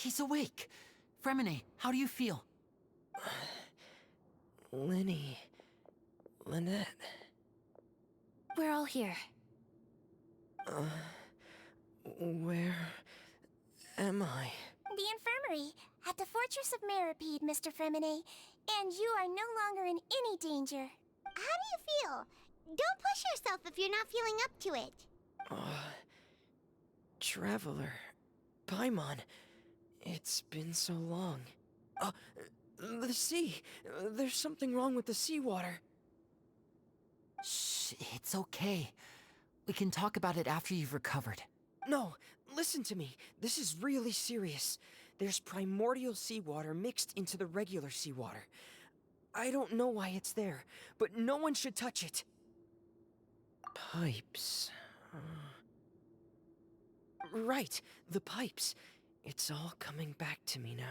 He's awake. Fremine, how do you feel? Lenny... Lynette... We're all here. Where... am I? The infirmary, at the Fortress of Meripede, Mr. Fremine. And you are no longer in any danger. How do you feel? Don't push yourself if you're not feeling up to it. Traveler... Paimon... It's been so long. The sea! There's something wrong with the seawater. Shh, it's okay. We can talk about it after you've recovered. No, listen to me. This is really serious. There's primordial seawater mixed into the regular seawater. I don't know why it's there, but no one should touch it. Pipes... Right, the pipes. It's all coming back to me now.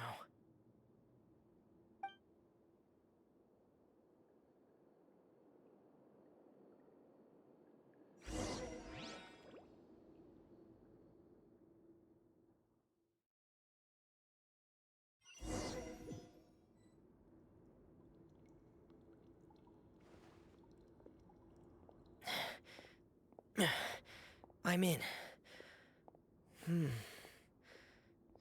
I'm in.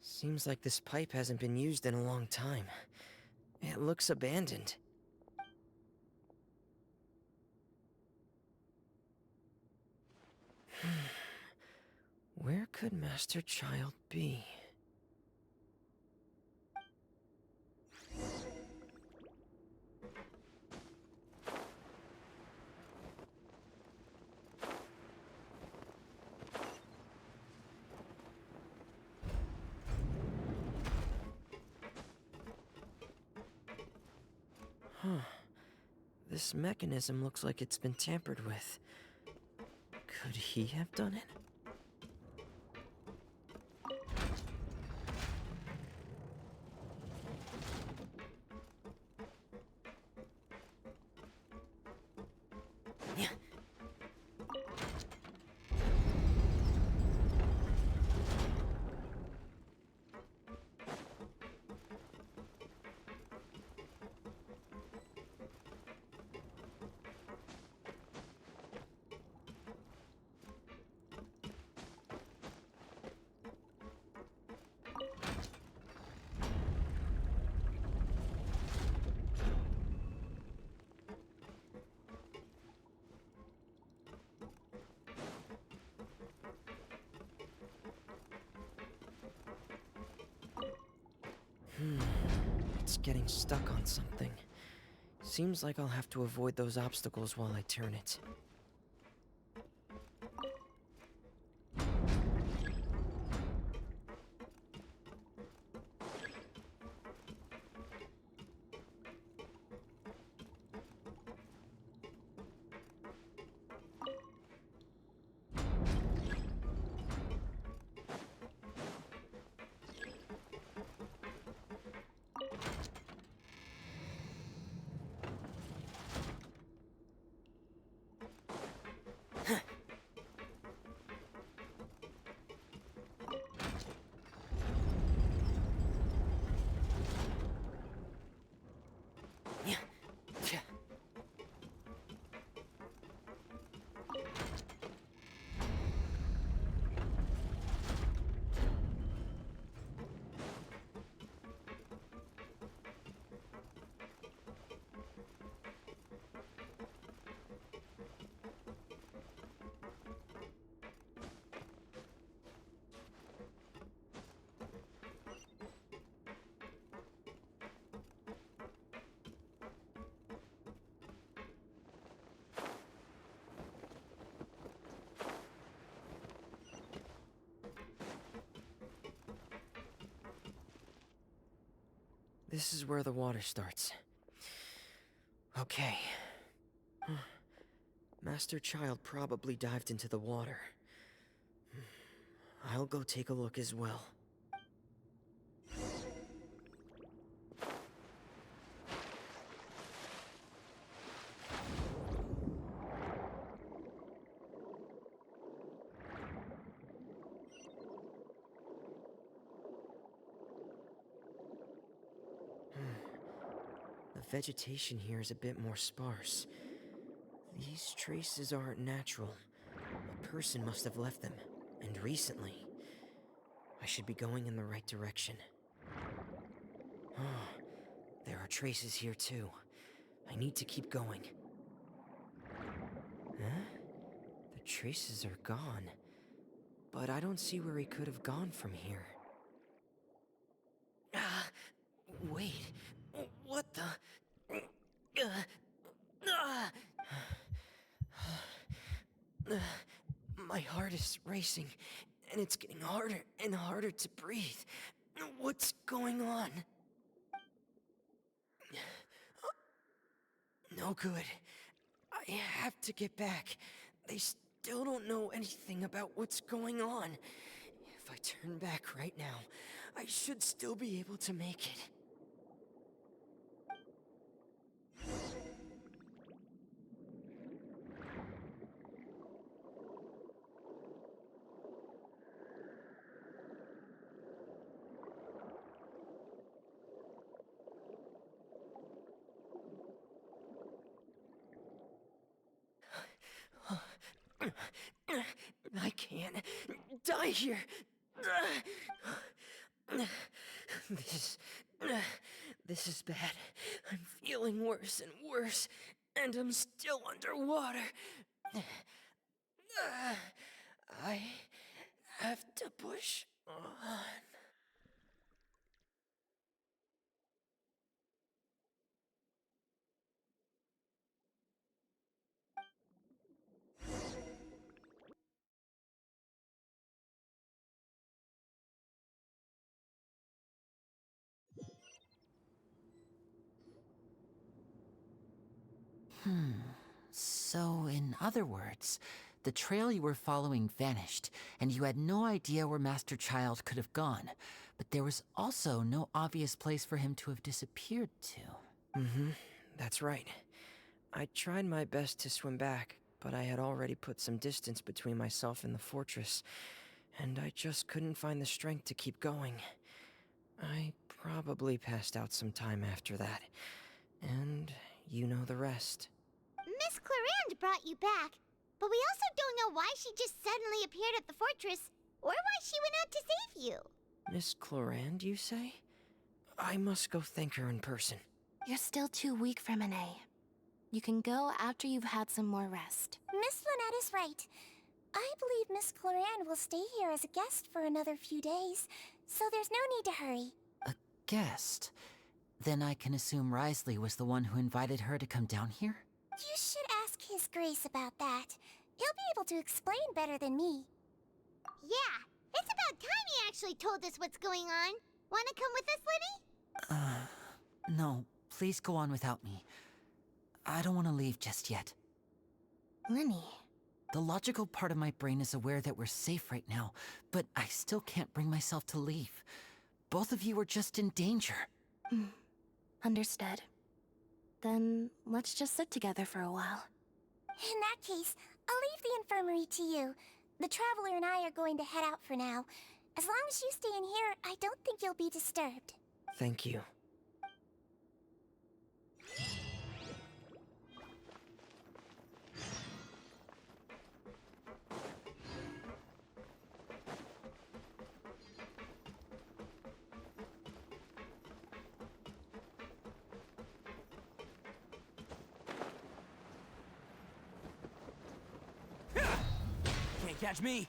Seems like this pipe hasn't been used in a long time. It looks abandoned. Where could Master Child be? This mechanism looks like it's been tampered with. Could he have done it? It's getting stuck on something. Seems like I'll have to avoid those obstacles while I turn it. This is where the water starts. Okay. Master Child probably dived into the water. I'll go take a look as well. vegetation here is a bit more sparse. These traces aren't natural. A person must have left them, and recently. I should be going in the right direction. Oh, there are traces here too. I need to keep going. Huh? The traces are gone. But I don't see where he could have gone from here. Wait. What the? My heart is racing, and it's getting harder and harder to breathe. What's going on? No good. I have to get back. They still don't know anything about what's going on. If I turn back right now, I should still be able to make it. I can't die here. This is bad. I'm feeling worse and worse, and I'm still underwater. I have to push on. So, in other words, the trail you were following vanished, and you had no idea where Master Child could have gone. But there was also no obvious place for him to have disappeared to. That's right. I tried my best to swim back, but I had already put some distance between myself and the fortress, and I just couldn't find the strength to keep going. I probably passed out some time after that, and you know the rest. Miss Clarande brought you back, but we also don't know why she just suddenly appeared at the fortress, or why she went out to save you. Miss Clarande, you say? I must go thank her in person. You're still too weak, Freminet. You can go after you've had some more rest. Miss Lynette is right. I believe Miss Clarande will stay here as a guest for another few days, so there's no need to hurry. A guest? Then I can assume Wriothesley was the one who invited her to come down here? You should ask His Grace about that. He'll be able to explain better than me. Yeah, it's about time he actually told us what's going on. Wanna come with us, Lenny? No, please go on without me. I don't want to leave just yet. Lenny. The logical part of my brain is aware that we're safe right now, but I still can't bring myself to leave. Both of you are just in danger. Understood. Then let's just sit together for a while. In that case, I'll leave the infirmary to you. The Traveler and I are going to head out for now. As long as you stay in here, I don't think you'll be disturbed. Thank you. Can't catch me!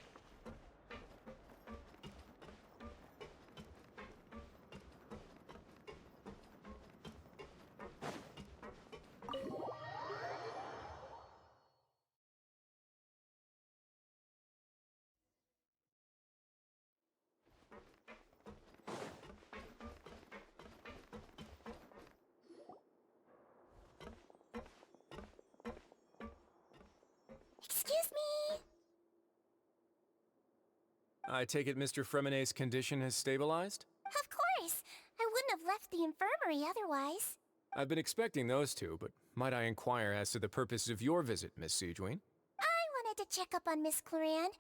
Excuse me? I take it Mr. Freminet's condition has stabilized? Of course. I wouldn't have left the infirmary otherwise. I've been expecting those two, but might I inquire as to the purpose of your visit, Miss Siegewien? I wanted to check up on Miss Clarande.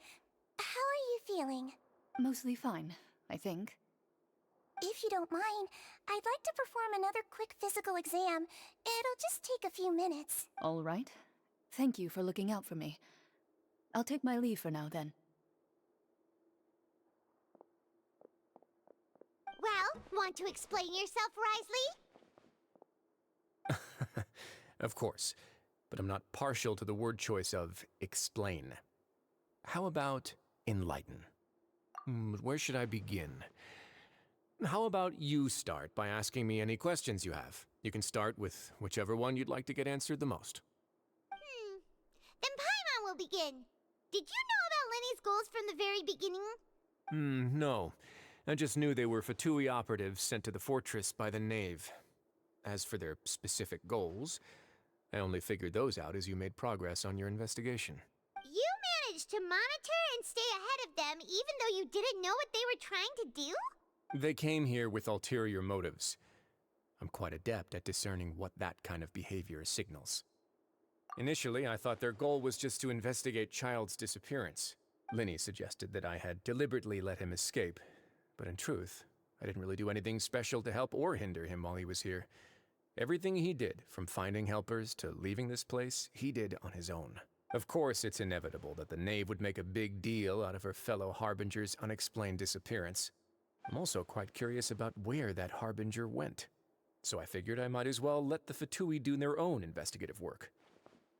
How are you feeling? Mostly fine, I think. If you don't mind, I'd like to perform another quick physical exam. It'll just take a few minutes. All right. Thank you for looking out for me. I'll take my leave for now, then. Well, want to explain yourself, Wriothesley? Of course, but I'm not partial to the word choice of explain. How about enlighten? Where should I begin? How about you start by asking me any questions you have? You can start with whichever one you'd like to get answered the most. Then Paimon will begin. Did you know about Lenny's goals from the very beginning? No. I just knew they were Fatui operatives sent to the fortress by the Knave. As for their specific goals, I only figured those out as you made progress on your investigation. You managed to monitor and stay ahead of them even though you didn't know what they were trying to do? They came here with ulterior motives. I'm quite adept at discerning what that kind of behavior signals. Initially, I thought their goal was just to investigate Child's disappearance. Linny suggested that I had deliberately let him escape, but in truth, I didn't really do anything special to help or hinder him while he was here. Everything he did, from finding helpers to leaving this place, he did on his own. Of course, it's inevitable that the Knave would make a big deal out of her fellow Harbinger's unexplained disappearance. I'm also quite curious about where that Harbinger went. So I figured I might as well let the Fatui do their own investigative work.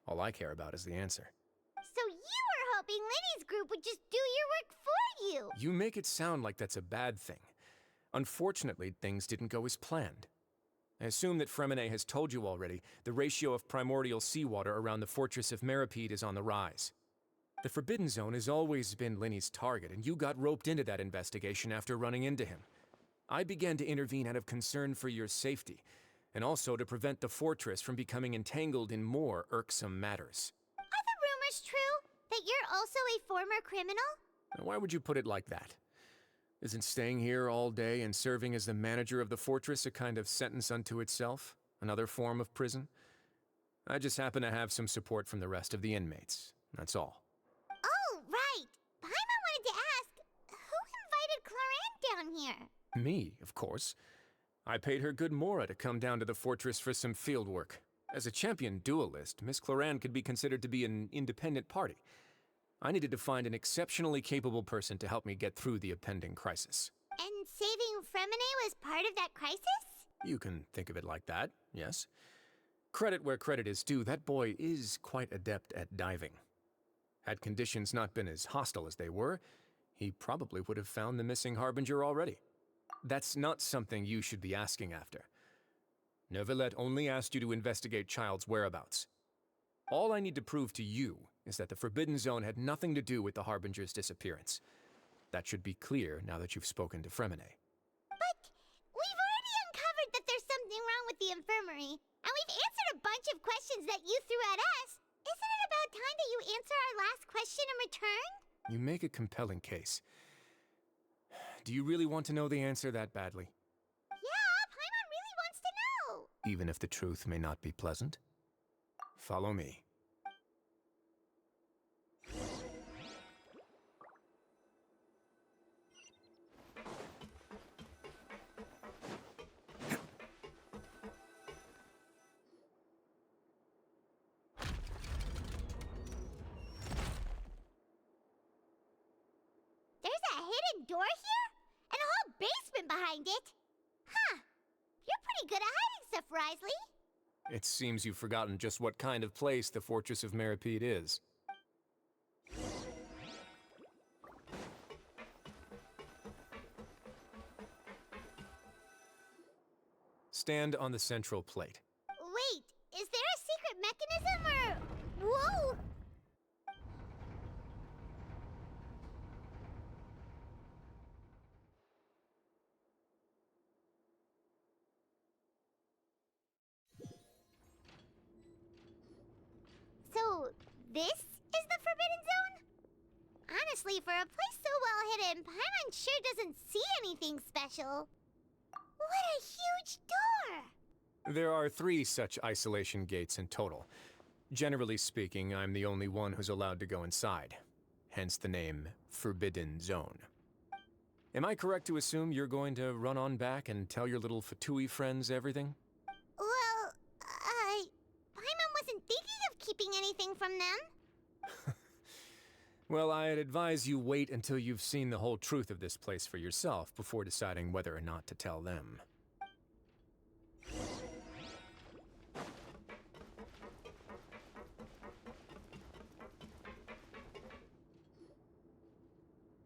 All I care about is the answer. So you were hoping Lenny's group would just do your work for you! You make it sound like that's a bad thing. Unfortunately, things didn't go as planned. I assume that Fremine has told you already, the ratio of primordial seawater around the fortress of Meripede is on the rise. The Forbidden Zone has always been Linny's target, and you got roped into that investigation after running into him. I began to intervene out of concern for your safety, and also to prevent the fortress from becoming entangled in more irksome matters. Are the rumors true? That you're also a former criminal? Now, why would you put it like that? Isn't staying here all day and serving as the manager of the fortress a kind of sentence unto itself? Another form of prison? I just happen to have some support from the rest of the inmates. That's all. Oh, right! Paimon wanted to ask, who invited Clarant down here? Me, of course. I paid her good mora to come down to the fortress for some field work. As a champion duelist, Miss Cloran could be considered to be an independent party. I needed to find an exceptionally capable person to help me get through the impending crisis. And saving Fremine was part of that crisis? You can think of it like that, yes. Credit where credit is due, that boy is quite adept at diving. Had conditions not been as hostile as they were, he probably would have found the missing Harbinger already. That's not something you should be asking after. Neuvillette only asked you to investigate Child's whereabouts. All I need to prove to you is that the Forbidden Zone had nothing to do with the Harbinger's disappearance. That should be clear now that you've spoken to Fremine. But we've already uncovered that there's something wrong with the infirmary, and we've answered a bunch of questions that you threw at us. Isn't it about time that you answer our last question in return? You make a compelling case. Do you really want to know the answer that badly? Yeah, Paimon really wants to know. Even if the truth may not be pleasant? Follow me. There's a hidden door here? And a whole basement behind it? Huh. You're pretty good at hiding stuff, Wriothesley. It seems you've forgotten just what kind of place the Fortress of Meripede is. Stand on the central plate. Wait, is there a secret mechanism or... Whoa! So, this is the Forbidden Zone? Honestly, for a place so well hidden, Paimon sure doesn't see anything special. What a huge door! There are 3 such isolation gates in total. Generally speaking, I'm the only one who's allowed to go inside. Hence the name Forbidden Zone. Am I correct to assume you're going to run on back and tell your little Fatui friends everything? Well, Paimon wasn't thinking of keeping anything from them. Well, I'd advise you wait until you've seen the whole truth of this place for yourself before deciding whether or not to tell them.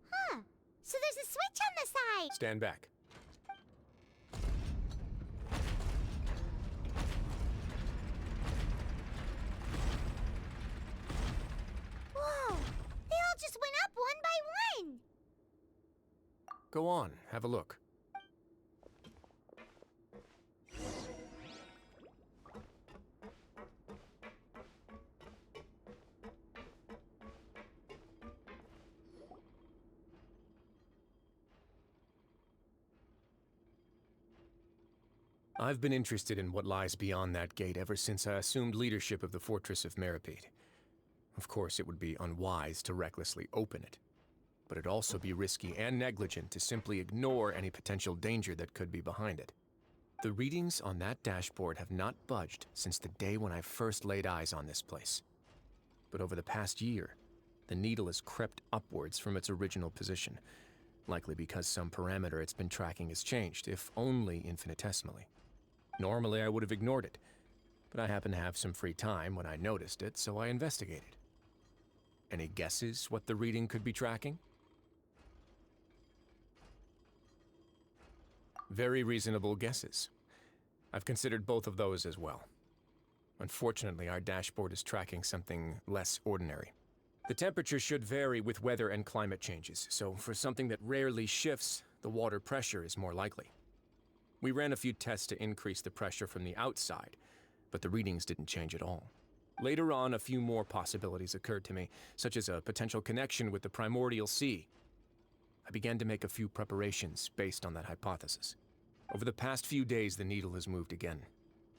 Huh. So there's a switch on the side. Stand back. Whoa! They all just went up one by one. Go on, have a look. I've been interested in what lies beyond that gate ever since I assumed leadership of the Fortress of Meripede. Of course, it would be unwise to recklessly open it, but it'd also be risky and negligent to simply ignore any potential danger that could be behind it. The readings on that dashboard have not budged since the day when I first laid eyes on this place. But over the past year, the needle has crept upwards from its original position, likely because some parameter it's been tracking has changed, if only infinitesimally. Normally, I would have ignored it, but I happened to have some free time when I noticed it, so I investigated. Any guesses what the reading could be tracking? Very reasonable guesses. I've considered both of those as well. Unfortunately, our dashboard is tracking something less ordinary. The temperature should vary with weather and climate changes, so for something that rarely shifts, the water pressure is more likely. We ran a few tests to increase the pressure from the outside, but the readings didn't change at all. Later on, a few more possibilities occurred to me, such as a potential connection with the primordial sea. I began to make a few preparations based on that hypothesis. Over the past few days, the needle has moved again.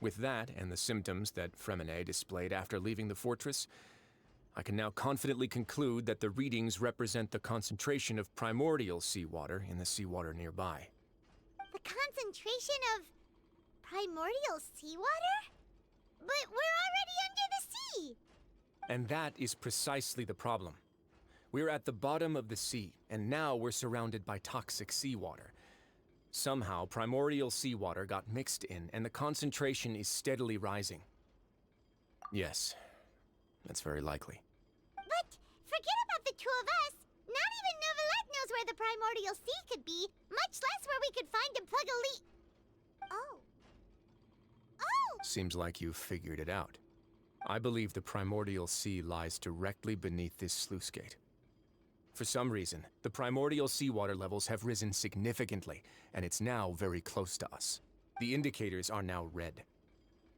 With that, and the symptoms that Fremine displayed after leaving the fortress, I can now confidently conclude that the readings represent the concentration of primordial seawater in the seawater nearby. The concentration of primordial seawater? But we're already under the sea! And that is precisely the problem. We're at the bottom of the sea, and now we're surrounded by toxic seawater. Somehow, primordial seawater got mixed in, and the concentration is steadily rising. Yes, that's very likely. But forget about the two of us! Not even Novelette knows where the primordial sea could be, much less where we could find and plug a leak. Oh. Oh! Seems like you've figured it out. I believe the primordial sea lies directly beneath this sluice gate. For some reason, the primordial seawater levels have risen significantly, and it's now very close to us. The indicators are now red.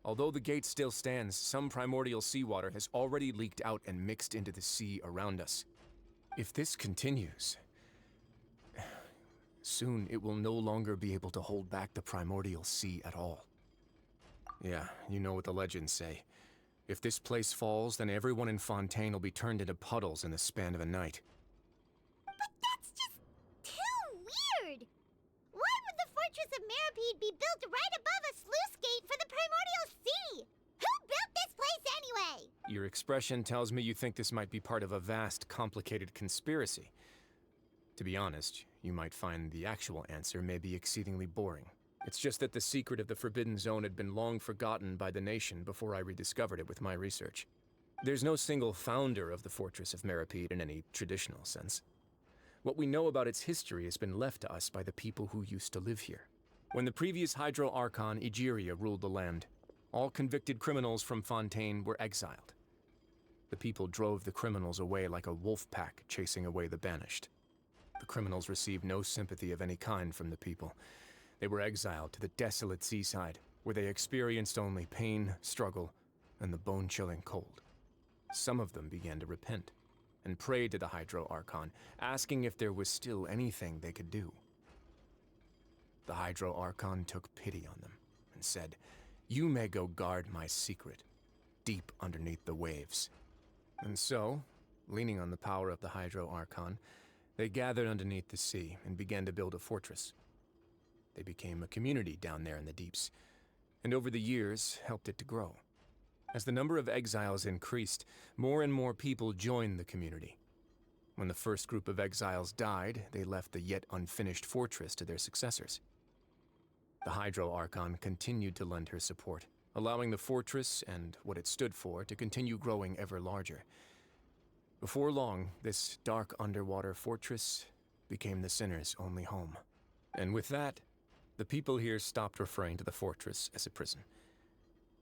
Although the gate still stands, some primordial seawater has already leaked out and mixed into the sea around us. If this continues, soon it will no longer be able to hold back the primordial sea at all. Yeah, you know what the legends say. If this place falls, then everyone in Fontaine will be turned into puddles in the span of a night. But that's just too weird! Why would the Fortress of Meripede be built right above a sluice gate for the primordial sea? Who built this place anyway? Your expression tells me you think this might be part of a vast, complicated conspiracy. To be honest, you might find the actual answer may be exceedingly boring. It's just that the secret of the Forbidden Zone had been long forgotten by the nation before I rediscovered it with my research. There's no single founder of the Fortress of Meripede in any traditional sense. What we know about its history has been left to us by the people who used to live here. When the previous Hydro Archon Egeria ruled the land, all convicted criminals from Fontaine were exiled. The people drove the criminals away like a wolf pack chasing away the banished. The criminals received no sympathy of any kind from the people. They were exiled to the desolate seaside, where they experienced only pain, struggle, and the bone-chilling cold. Some of them began to repent, and prayed to the Hydro Archon, asking if there was still anything they could do. The Hydro Archon took pity on them, and said, "You may go guard my secret, deep underneath the waves." And so, leaning on the power of the Hydro Archon, They gathered underneath the sea and began to build a fortress. They became a community down there in the deeps, and over the years helped it to grow. As the number of exiles increased, more and more people joined the community. When the first group of exiles died, they left the yet unfinished fortress to their successors. The Hydro Archon continued to lend her support, allowing the fortress and what it stood for to continue growing ever larger. Before long, this dark underwater fortress became the Sinner's only home. And with that, the people here stopped referring to the fortress as a prison.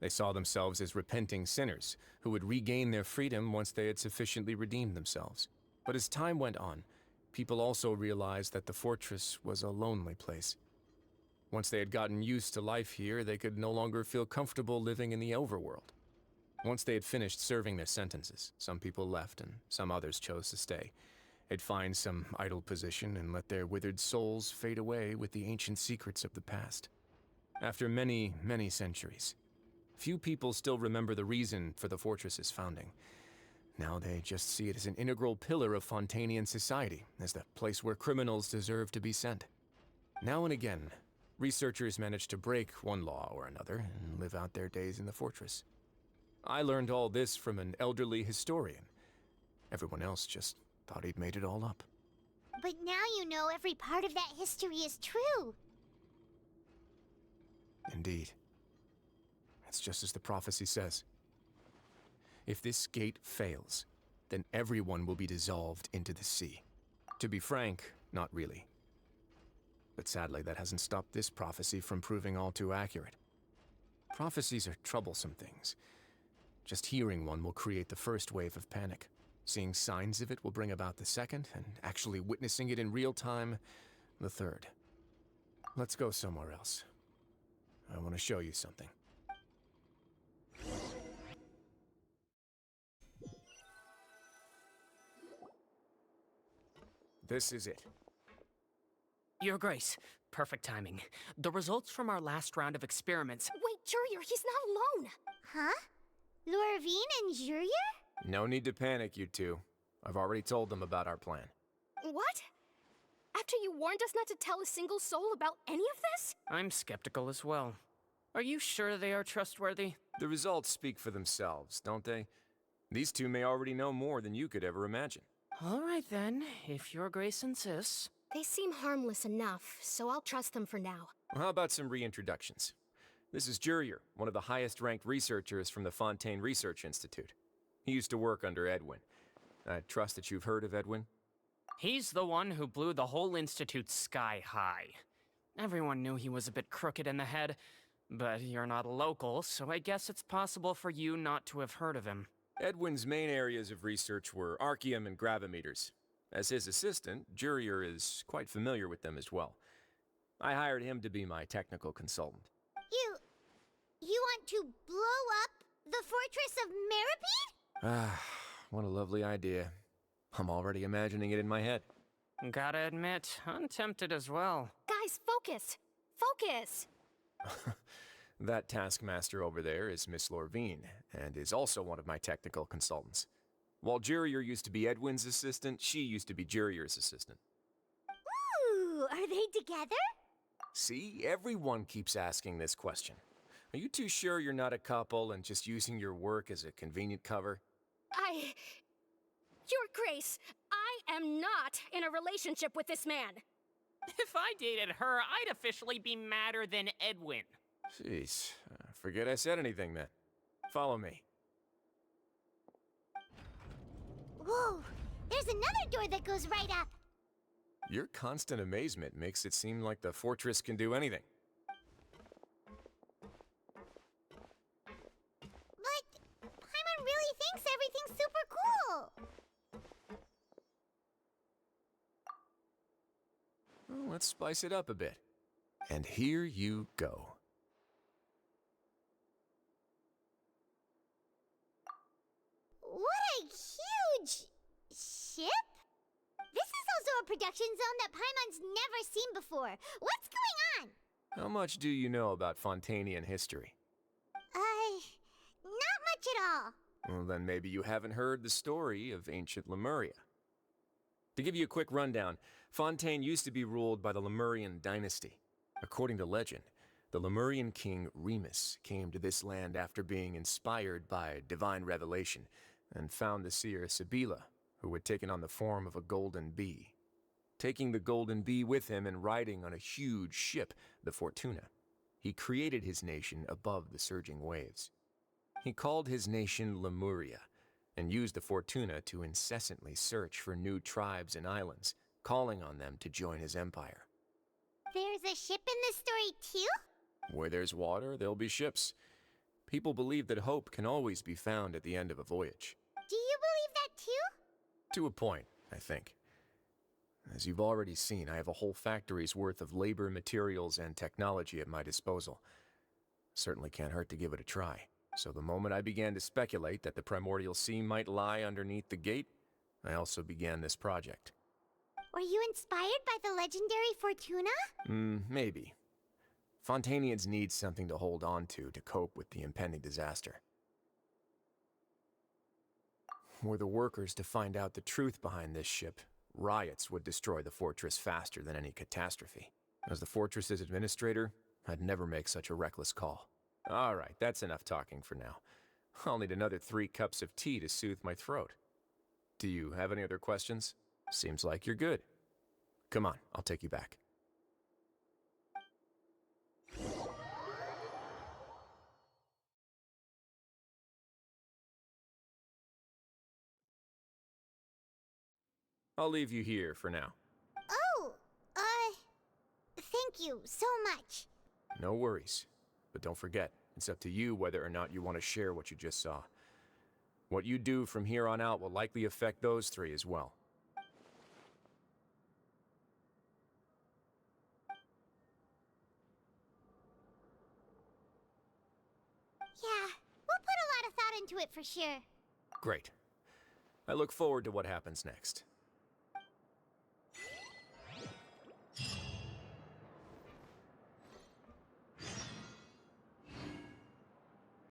They saw themselves as repenting sinners who would regain their freedom once they had sufficiently redeemed themselves. But as time went on, people also realized that the fortress was a lonely place. Once they had gotten used to life here, they could no longer feel comfortable living in the overworld. Once they had finished serving their sentences, some people left and some others chose to stay. They'd find some idle position and let their withered souls fade away with the ancient secrets of the past. After many, many centuries, few people still remember the reason for the fortress's founding. Now they just see it as an integral pillar of Fontainian society, as the place where criminals deserve to be sent. Now and again, researchers manage to break one law or another and live out their days in the fortress. I learned all this from an elderly historian. Everyone else just thought he'd made it all up. But now you know every part of that history is true. Indeed. It's just as the prophecy says. If this gate fails, then everyone will be dissolved into the sea. To be frank, not really. But sadly, that hasn't stopped this prophecy from proving all too accurate. Prophecies are troublesome things. Just hearing one will create the first wave of panic. Seeing signs of it will bring about the second, and actually witnessing it in real time, the third. Let's go somewhere else. I want to show you something. This is it. Your Grace, perfect timing. The results from our last round of experiments. Wait, Jurier, he's not alone! Huh? Lorvine and Jurier? No need to panic, you two. I've already told them about our plan. What? After you warned us not to tell a single soul about any of this? I'm skeptical as well. Are you sure they are trustworthy? The results speak for themselves, don't they? These two may already know more than you could ever imagine. All right then, if Your Grace insists. They seem harmless enough, so I'll trust them for now. How about some reintroductions? This is Jurier, one of the highest-ranked researchers from the Fontaine Research Institute. He used to work under Edwin. I trust that you've heard of Edwin? He's the one who blew the whole institute sky high. Everyone knew he was a bit crooked in the head, but you're not a local, so I guess it's possible for you not to have heard of him. Edwin's main areas of research were archaeum and gravimeters. As his assistant, Jurier is quite familiar with them as well. I hired him to be my technical consultant. You want to blow up the Fortress of Meripede? Ah, what a lovely idea. I'm already imagining it in my head. Gotta admit, I'm tempted as well. Guys, focus! Focus! That taskmaster over there is Miss Lorvine, and is also one of my technical consultants. While Jurier used to be Edwin's assistant, she used to be Jurier's assistant. Ooh, are they together? See, everyone keeps asking this question. Are you too sure you're not a couple and just using your work as a convenient cover? Your Grace, I am not in a relationship with this man. If I dated her, I'd officially be madder than Edwin. Jeez, forget I said anything then. Follow me. Whoa, there's another door that goes right up. Your constant amazement makes it seem like the fortress can do anything. But Paimon really thinks everything's super cool. Well, let's spice it up a bit. And here you go. What a huge ship? This is also a production zone that Paimon's never seen before. What's going on? How much do you know about Fontainian history? Not much at all. Well, then maybe you haven't heard the story of ancient Lemuria. To give you a quick rundown, Fontaine used to be ruled by the Lemurian dynasty. According to legend, the Lemurian king Remus came to this land after being inspired by divine revelation and found the seer Sibila, who had taken on the form of a golden bee. Taking the golden bee with him and riding on a huge ship, the Fortuna, he created his nation above the surging waves. He called his nation Lemuria and used the Fortuna to incessantly search for new tribes and islands, calling on them to join his empire. There's a ship in this story too? Where there's water, there'll be ships. People believe that hope can always be found at the end of a voyage. Do you believe that too? To a point, I think. As you've already seen, I have a whole factory's worth of labor, materials, and technology at my disposal. Certainly can't hurt to give it a try. So the moment I began to speculate that the primordial sea might lie underneath the gate, I also began this project. Were you inspired by the legendary Fortuna? Maybe. Fontainians need something to hold on to cope with the impending disaster. Were the workers to find out the truth behind this ship, riots would destroy the fortress faster than any catastrophe. As the fortress's administrator, I'd never make such a reckless call. All right, that's enough talking for now. I'll need another 3 cups of tea to soothe my throat. Do you have any other questions? Seems like you're good. Come on, I'll take you back. I'll leave you here for now. Oh, thank you so much. No worries. But don't forget, it's up to you whether or not you want to share what you just saw. What you do from here on out will likely affect those 3 as well. Yeah, we'll put a lot of thought into it for sure. Great. I look forward to what happens next.